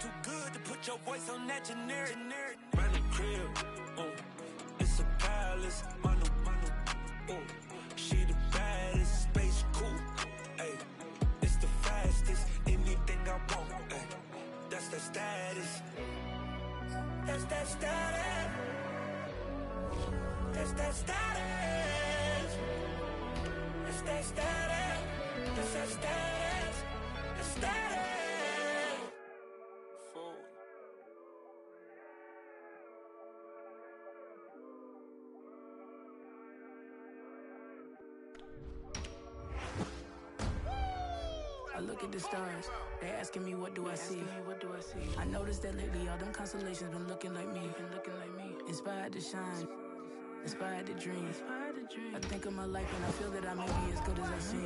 too good to put your voice on that generic. Brand new crib, it's a palace. Manu, she the baddest, space cool. Ayy, it's the fastest. Anything I want, ayy, that's that status. That's that status. That's that status. That's that status. That's that status. That's status. I look at the stars, they asking me what do I see. I noticed that lately all them constellations been looking like me. Inspired to shine, inspired to dream. I think of my life and I feel that I may be as good as I seem.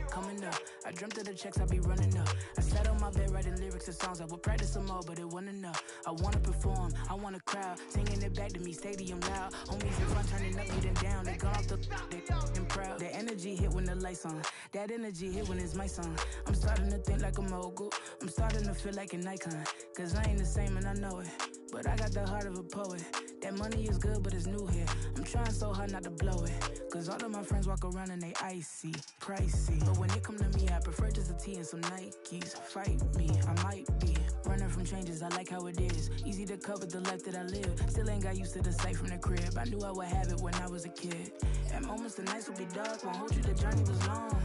Coming up, I dreamt of the checks I be running up. I sat on my bed writing lyrics to songs. I would practice some more, but it wasn't enough. I wanna perform, I want a crowd singing it back to me, stadium loud. Homies in front turning up, getting down. They gone off the they proud. The energy hit when the lights on. That energy hit when it's my song. I'm starting to think like a mogul. I'm starting to feel like an icon. Cause I ain't the same and I know it, but I got the heart of a poet. That money is good, but it's new here. I'm trying so hard not to blow it. Cause all of my friends walk around and they icy, pricey. But when it come to me, I prefer just a tee and some Nikes. Fight me, I might be running from changes, I like how it is. Easy to cover the life that I live. Still ain't got used to the sight from the crib. I knew I would have it when I was a kid. At moments the nights would be dark, won't hold you, the journey was long.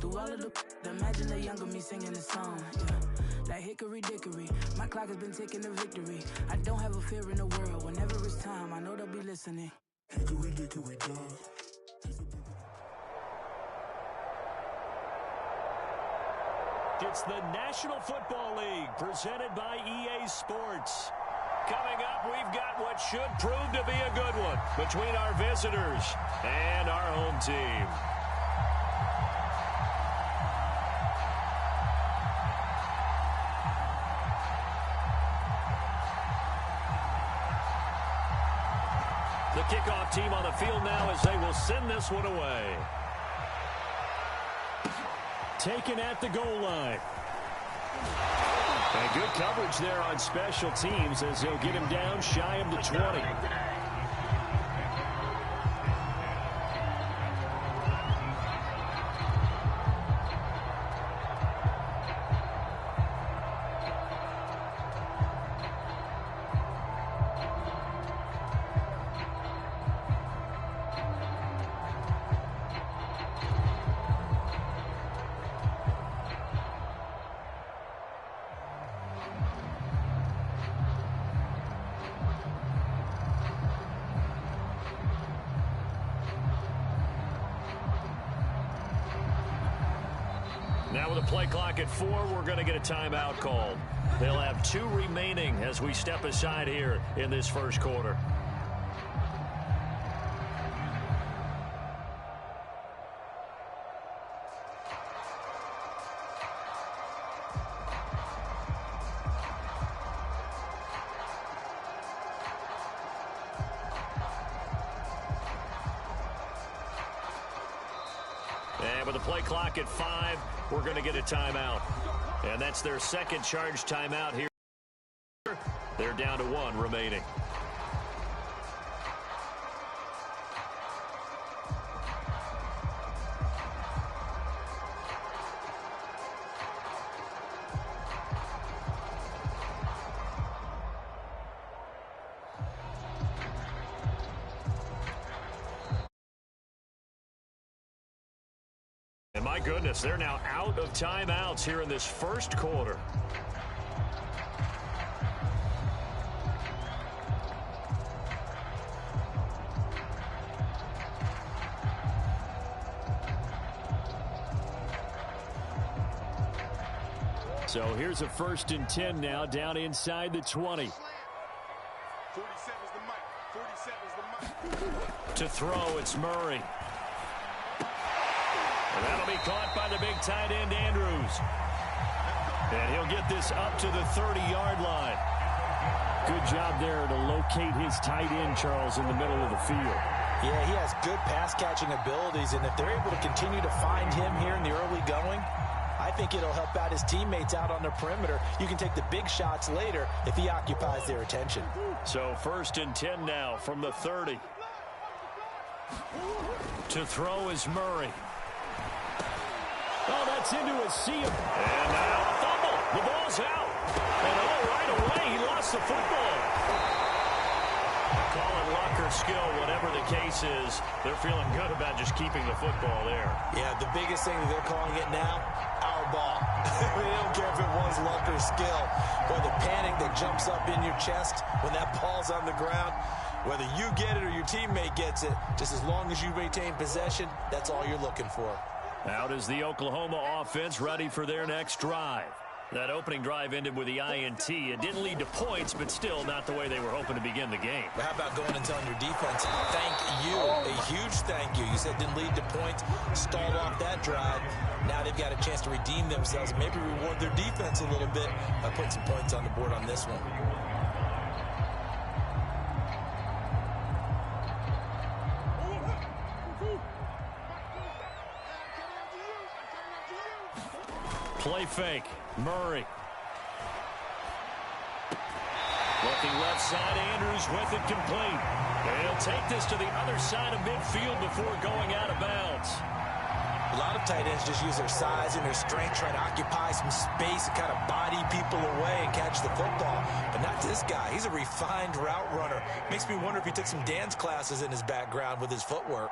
Through all of the imagine the younger me singing this song, yeah. Like hickory dickory, my clock has been ticking to victory. I don't have a fear in the world. Whenever it's time, I know they'll be listening. Hickory dickory dog. It's the National Football League presented by EA Sports. Coming up, we've got what should prove to be a good one between our visitors and our home team. The kickoff team on the field now as they will send this one away. Taken at the goal line. And good coverage there on special teams as they'll get him down shy of the 20. Now with a play clock at 4, we're going to get a timeout called. They'll have 2 remaining as we step aside here in this first quarter. And with the play clock at 5, we're going to get a timeout. And that's their second charge timeout here. They're down to 1 remaining. And my goodness, they're now out of timeouts here in this first quarter. So here's a 1st and 10 now down inside the 20. 47's the mic. 47's the mic. To throw, it's Murray. And that'll be caught by the big tight end, Andrews. And he'll get this up to the 30-yard line. Good job there to locate his tight end, Charles, in the middle of the field. Yeah, he has good pass-catching abilities, and if they're able to continue to find him here in the early going, I think it'll help out his teammates out on the perimeter. You can take the big shots later if he occupies their attention. So 1st and 10 now from the 30. To throw is Murray. Oh, that's into a sea of... And now a fumble. The ball's out. And right away, he lost the football. Call it luck or skill, whatever the case is. They're feeling good about just keeping the football there. Yeah, the biggest thing that they're calling it now, our ball. They don't care if it was luck or skill. Or the panic that jumps up in your chest when that ball's on the ground. Whether you get it or your teammate gets it, just as long as you maintain possession, that's all you're looking for. Out is the Oklahoma offense ready for their next drive. That opening drive ended with the INT. It didn't lead to points, but still not the way they were hoping to begin the game. But how about going and telling your defense, thank you, a huge thank you. You said didn't lead to points, stalled off that drive. Now they've got a chance to redeem themselves, maybe reward their defense a little bit by putting some points on the board on this one. Play fake. Murray. Looking left side, Andrews with it complete. And he'll take this to the other side of midfield before going out of bounds. A lot of tight ends just use their size and their strength, trying to occupy some space and kind of body people away and catch the football. But not this guy. He's a refined route runner. Makes me wonder if he took some dance classes in his background with his footwork.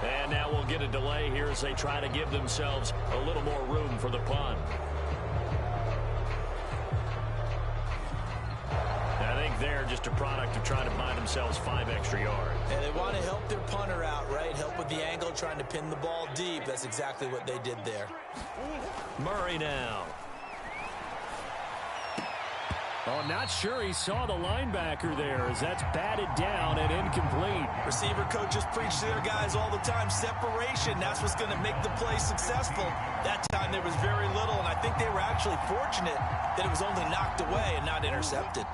And now we'll get a delay here as they try to give themselves a little more room for the punt. I think they're just a product of trying to buy themselves 5 extra yards. And they want to help their punter out, right? Help with the angle, trying to pin the ball deep. That's exactly what they did there. Murray now. Oh, not sure he saw the linebacker there as that's batted down and incomplete. Receiver coaches preach to their guys all the time. Separation, that's what's going to make the play successful. That time there was very little, and I think they were actually fortunate that it was only knocked away and not intercepted.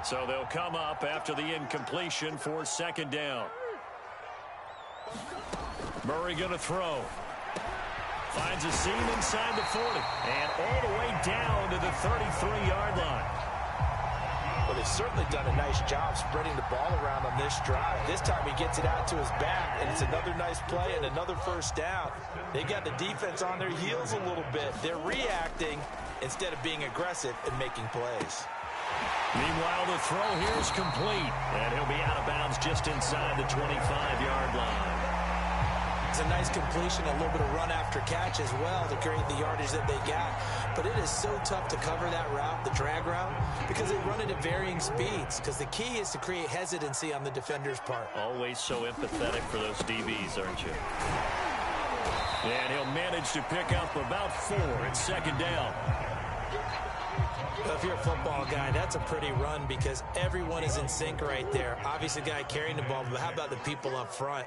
So they'll come up after the incompletion for 2nd down. Murray going to throw. Finds a seam inside the 40. And all the way down to the 33-yard line. Well, they've certainly done a nice job spreading the ball around on this drive. This time he gets it out to his back, and it's another nice play and another 1st down. They got the defense on their heels a little bit. They're reacting instead of being aggressive and making plays. Meanwhile, the throw here is complete, and he'll be out of bounds just inside the 25-yard line. It's a nice completion, a little bit of run after catch as well to create the yardage that they got. But it is so tough to cover that route, the drag route, because they run it at varying speeds. Because the key is to create hesitancy on the defender's part. Always so empathetic for those DBs, aren't you? And he'll manage to pick up about 4 at 2nd down. Well, if you're a football guy, that's a pretty run because everyone is in sync right there. Obviously, the guy carrying the ball, but how about the people up front?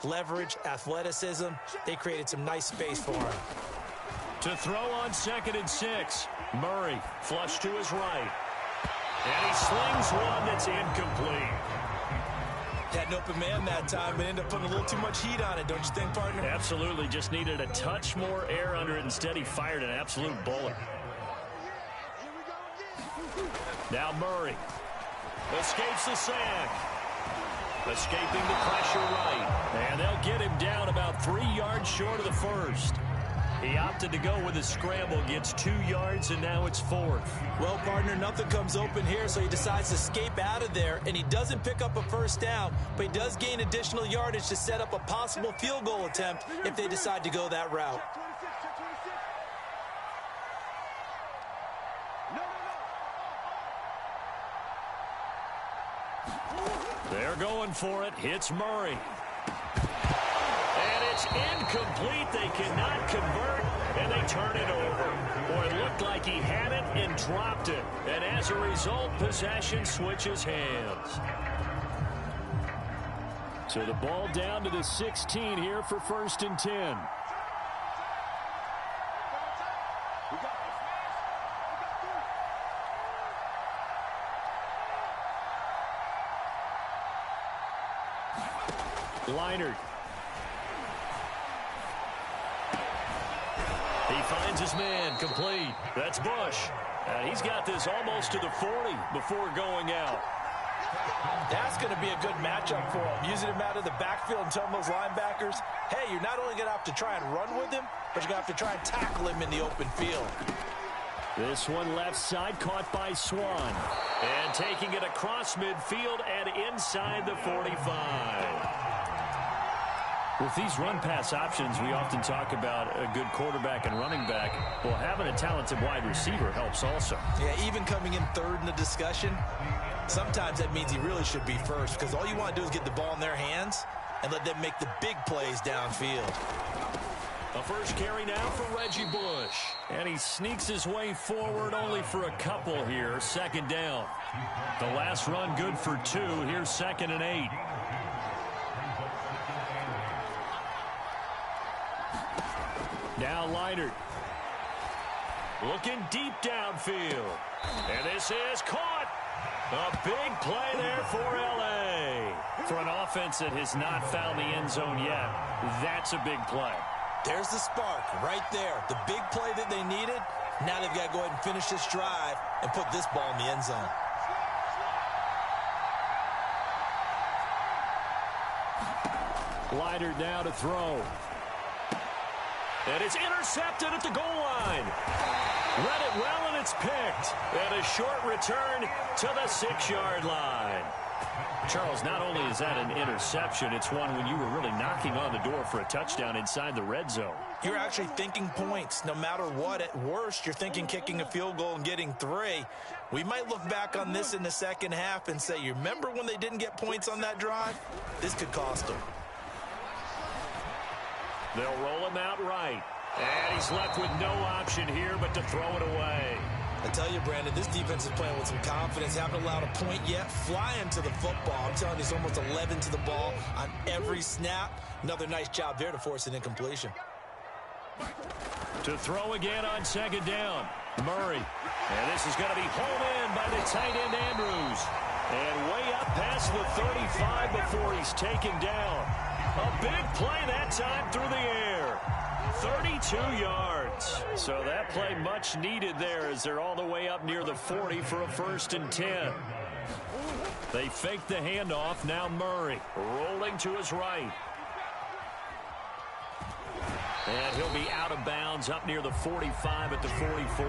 Leverage, athleticism, they created some nice space for him. To throw on 2nd and 6. Murray flush to his right. And he slings one that's incomplete. Had an open man that time, but ended up putting a little too much heat on it, don't you think, partner? Absolutely, just needed a touch more air under it. Instead, he fired an absolute bullet. Now Murray escapes the sack. Escaping the pressure right. And they'll get him down about 3 yards short of the 1st. He opted to go with a scramble, gets 2 yards, and now it's 4th. Well, partner, nothing comes open here, so he decides to escape out of there, and he doesn't pick up a 1st down, but he does gain additional yardage to set up a possible field goal attempt if they decide to go that route. They're going for it. Hits Murray. And it's incomplete. They cannot convert, and they turn it over. Boy, it looked like he had it and dropped it. And as a result, possession switches hands. So the ball down to the 16 here for 1st and 10. Leinart. He finds his man, complete. That's Bush. And he's got this almost to the 40 before going out. That's going to be a good matchup for him. Using him out of the backfield and telling those linebackers, hey, you're not only going to have to try and run with him, but you're going to have to try and tackle him in the open field. This one left side caught by Swan. And taking it across midfield and inside the 45. With these run-pass options, we often talk about a good quarterback and running back. Well, having a talented wide receiver helps also. Yeah, even coming in third in the discussion, sometimes that means he really should be first, because all you want to do is get the ball in their hands and let them make the big plays downfield. A first carry now for Reggie Bush. And he sneaks his way forward only for a couple here. 2nd down. The last run good for 2. Here's 2nd and 8. Now Leinart. Looking deep downfield. And this is caught. A big play there for L.A. For an offense that has not found the end zone yet, that's a big play. There's the spark right there. The big play that they needed. Now they've got to go ahead and finish this drive and put this ball in the end zone. Leinart now to throw. And it's intercepted at the goal line. Read it well, and it's picked. And a short return to the 6-yard line. Charles, not only is that an interception, it's one when you were really knocking on the door for a touchdown inside the red zone. You're actually thinking points. No matter what, at worst, you're thinking kicking a field goal and getting 3. We might look back on this in the second half and say, you remember when they didn't get points on that drive? This could cost them. They'll roll him out right. And he's left with no option here but to throw it away. I tell you, Brandon, this defense is playing with some confidence. Haven't allowed a point yet. Flying to the football. I'm telling you, it's almost 11 to the ball on every snap. Another nice job there to force an incompletion. To throw again on 2nd down. Murray. And this is going to be hauled in by the tight end Andrews. And way up past the 35 before he's taken down. A big play that time through the air. 32 yards. So that play much needed there as they're all the way up near the 40 for a 1st and 10. They fake the handoff. Now Murray rolling to his right. And he'll be out of bounds up near the 45 at the 44.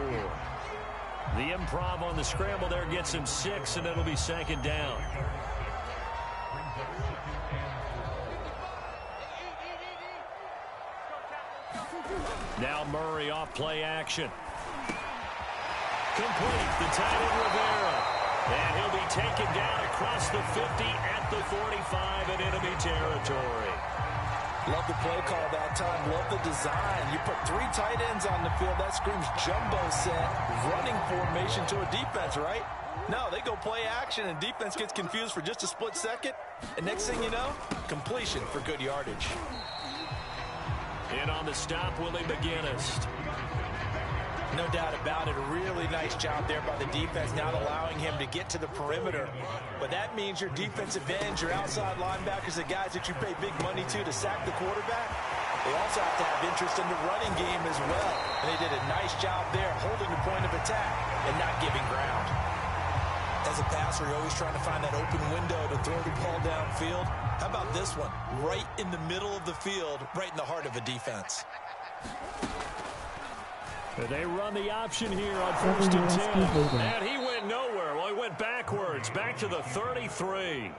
The improv on the scramble there gets him 6, and it'll be 2nd down. Now Murray off play action. Complete the tight end Rivera. And he'll be taken down across the 50 at the 45 in enemy territory. Love the play call that time. Love the design. You put 3 tight ends on the field. That screams jumbo set, running formation to a defense, right? No, they go play action, and defense gets confused for just a split second. And next thing you know, completion for good yardage. In on the stop, Willie McGinnis. No doubt about it. A really nice job there by the defense, not allowing him to get to the perimeter. But that means your defensive ends, your outside linebackers, the guys that you pay big money to sack the quarterback, they also have to have interest in the running game as well. And they did a nice job there holding the point of attack and not giving ground. As a passer, you're always trying to find that open window to throw the ball downfield. How about this one? Right in the middle of the field, right in the heart of a defense. They run the option here on 1st and 10. And he went nowhere. Well, he went backwards, back to the 33.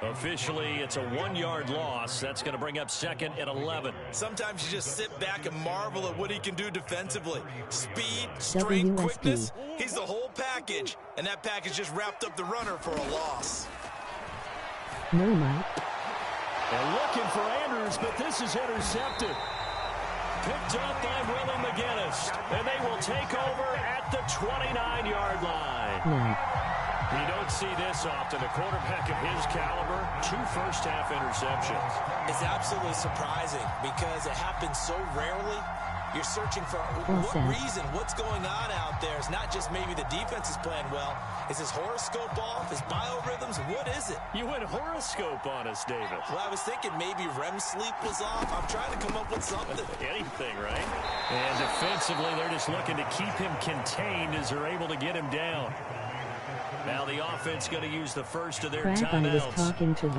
Officially, it's a 1-yard loss. That's going to bring up 2nd and 11. Sometimes you just sit back and marvel at what he can do defensively. Speed, strength, quickness. He's the whole package. And that package just wrapped up the runner for a loss. No, Mike. They're looking for Andrews, but this is intercepted. Picked up by Willie McGinnis. And they will take over at the 29-yard line. No. You don't see this often. A quarterback of his caliber, 2 first-half interceptions. It's absolutely surprising because it happens so rarely. You're searching for what reason, what's going on out there. It's not just maybe the defense is playing well. Is his horoscope off? His biorhythms? What is it? You went horoscope on us, David. Well, I was thinking maybe REM sleep was off. I'm trying to come up with something. Anything, right? And defensively, they're just looking to keep him contained as they're able to get him down. Now the offense going to use the first of their timeouts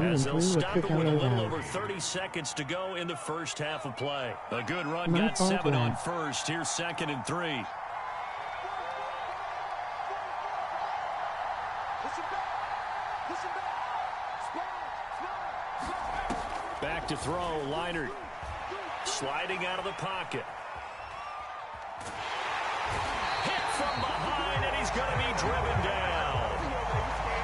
as they'll stop it with a little over 30 seconds to go in the first half of play. A good run, got 7 on first. Here's 2nd and 3. Back to throw, Leinart. Sliding out of the pocket. Hit from behind, and he's going to be driven down.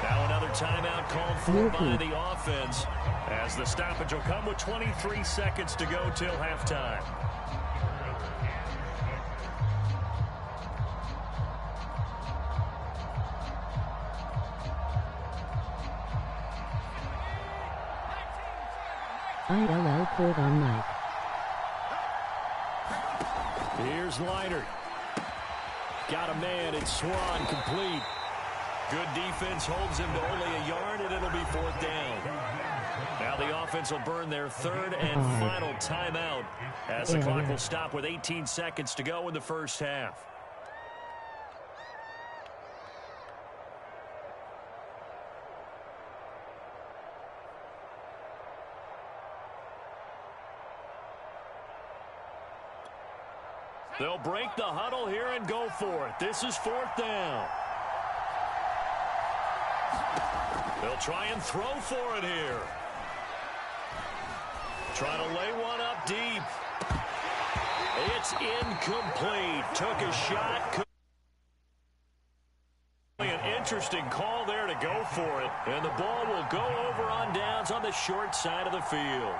Now another timeout called for by the offense as the stoppage will come with 23 seconds to go till halftime. ILL put on mic. Here's Leinart. Got a man, it's Swan, complete. Good defense holds him to only a yard, and it'll be 4th down. Now the offense will burn their 3rd and final timeout as the clock will stop with 18 seconds to go in the first half. They'll break the huddle here and go for it. This is 4th down. They'll try and throw for it here. Try to lay one up deep. It's incomplete. Took a shot. An interesting call there to go for it. And the ball will go over on downs on the short side of the field.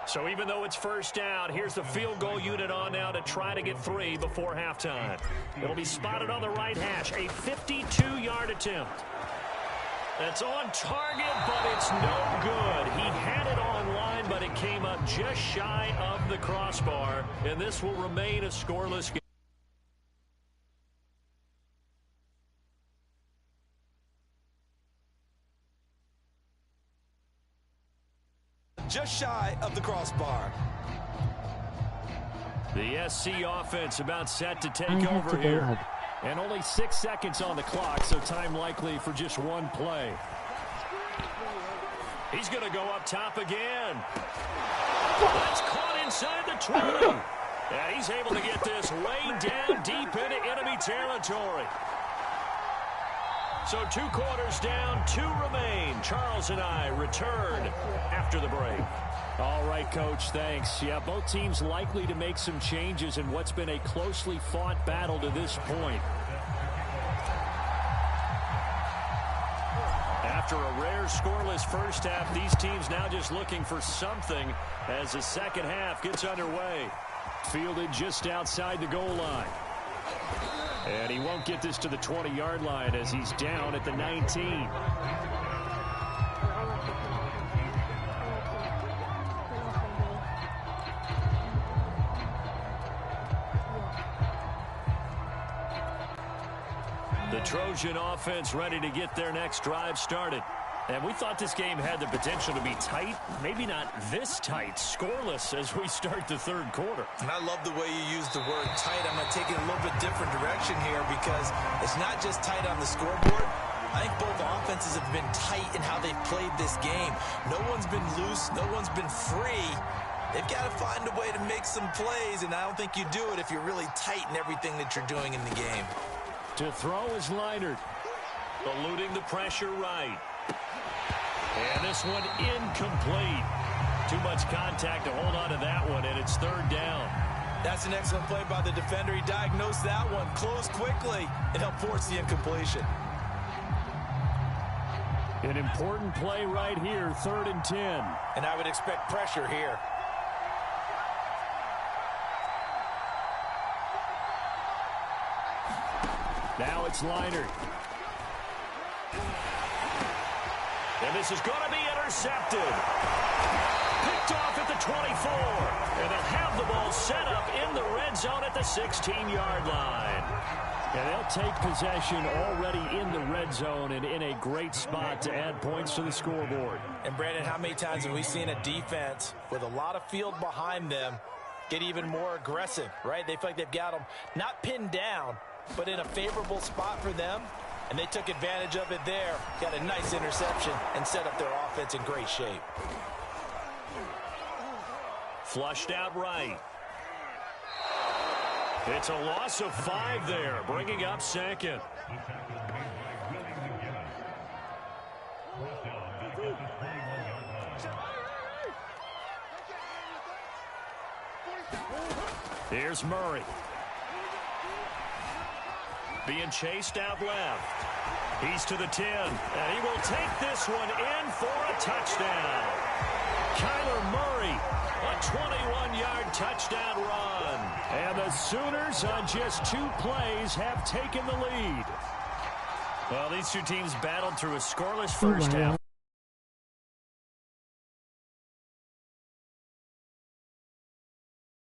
So even though it's 1st down, here's the field goal unit on now to try to get 3 before halftime. It'll be spotted on the right hash. A 52-yard attempt. That's on target, but it's no good. He had it on line, but it came up just shy of the crossbar. And this will remain a scoreless game. Just shy of the crossbar. The SC offense about set to take over here. And only 6 seconds on the clock, so time likely for just one play. He's going to go up top again. That's caught inside the 20. And he's able to get this way down deep into enemy territory. So 2 quarters down, 2 remain. Charles and I return after the break. All right, Coach, thanks. Yeah, both teams likely to make some changes in what's been a closely fought battle to this point. After a rare scoreless first half, these teams now just looking for something as the second half gets underway. Fielded just outside the goal line. And he won't get this to the 20-yard line as he's down at the 19. The Trojan offense ready to get their next drive started. And we thought this game had the potential to be tight, maybe not this tight, scoreless as we start the third quarter. And I love the way you use the word tight. I'm going to take it a little bit different direction here because it's not just tight on the scoreboard. I think both offenses have been tight in how they've played this game. No one's been loose. No one's been free. They've got to find a way to make some plays, and I don't think you do it if you're really tight in everything that you're doing in the game. To throw is Leinart, eluding the pressure right. And this one incomplete. Too much contact to hold on to that one, and it's 3rd down. That's an excellent play by the defender. He diagnosed that one, closed quickly, and helped force the incompletion. An important play right here, 3rd and 10. And I would expect pressure here. Now it's Leinart. And this is going to be intercepted. Picked off at the 24. And they'll have the ball set up in the red zone at the 16-yard line. And they'll take possession already in the red zone and in a great spot to add points to the scoreboard. And, Brandon, how many times have we seen a defense with a lot of field behind them get even more aggressive, right? They feel like they've got them not pinned down, but in a favorable spot for them. And they took advantage of it there. Got a nice interception and set up their offense in great shape. Flushed out right. It's a loss of 5 there, bringing up second. Here's Murray. Being chased out left. He's to the 10, and he will take this one in for a touchdown. Kyler Murray, a 21-yard touchdown run. And the Sooners on just 2 plays have taken the lead. Well, these two teams battled through a scoreless first half.